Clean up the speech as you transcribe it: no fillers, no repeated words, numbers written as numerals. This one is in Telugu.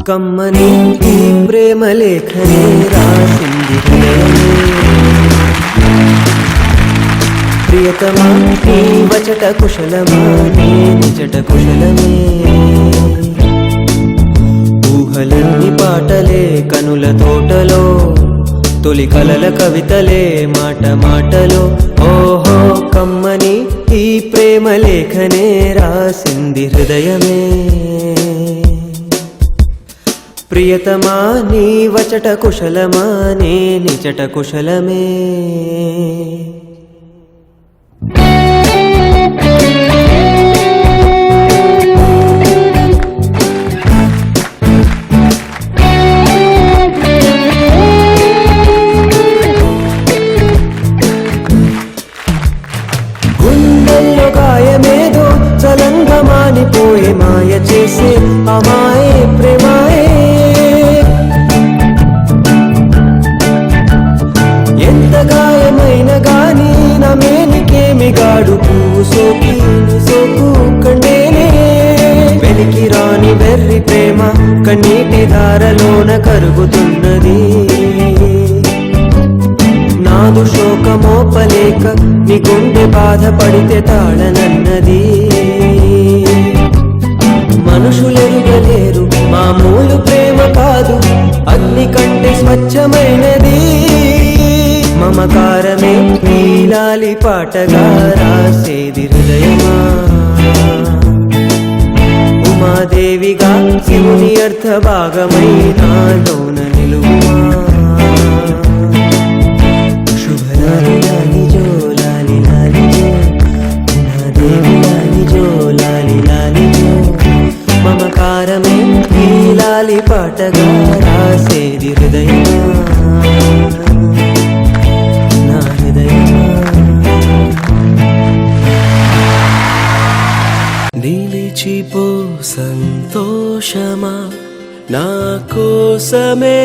కమ్మని ఈ ప్రేమ లేఖనే రాసింది ప్రియతమా నీ వచట కుశలమా నీ నిజట కుశలమే ఊహలన్నీ పాటలే కనుల తోటలో తొలి కలల కవితలే మాట మాటలో ఓహో కమ్మని ఈ ప్రేమ లేఖనే రాసింది హృదయమే ప్రియతమా నీ వచట కుశలమా నీ నిజట కుశలమే గుండెల్లో గాయమేదో చలంగా మానిపోయే మాయ చేసే అమాయే ప్రేమాయే ఎంత గాయమైన గాని నా మేనికేమి గాడు పువ్వు సోకి సోకు కండేనే వెలికి రాని వెర్రి ప్రేమ కన్నీటి ధారలోన కరుగుతున్నది నాదు శోకమోపలేక నీ గుండె బాధపడితే తాళనన్నది మనుషులెరుగలేరు మామూలు ప్రేమ కాదు అగ్ని కంటే స్వచ్ఛమైనది మమకారమే నీలాలి పాటగా రాసేది హృదయమా ఉమాదేవిగా శివుని అర్థ భాగమై నాలోన నిలువుమా శుభలాలి లాలి జో లాలి లాలి జో ఉమాదేవి లాలి జో లాలి లాలి జో మమకారమే నీలాలి పాటగా రాసేది హృదయమా నిలిచిపో సంతోషమా నా కోసమే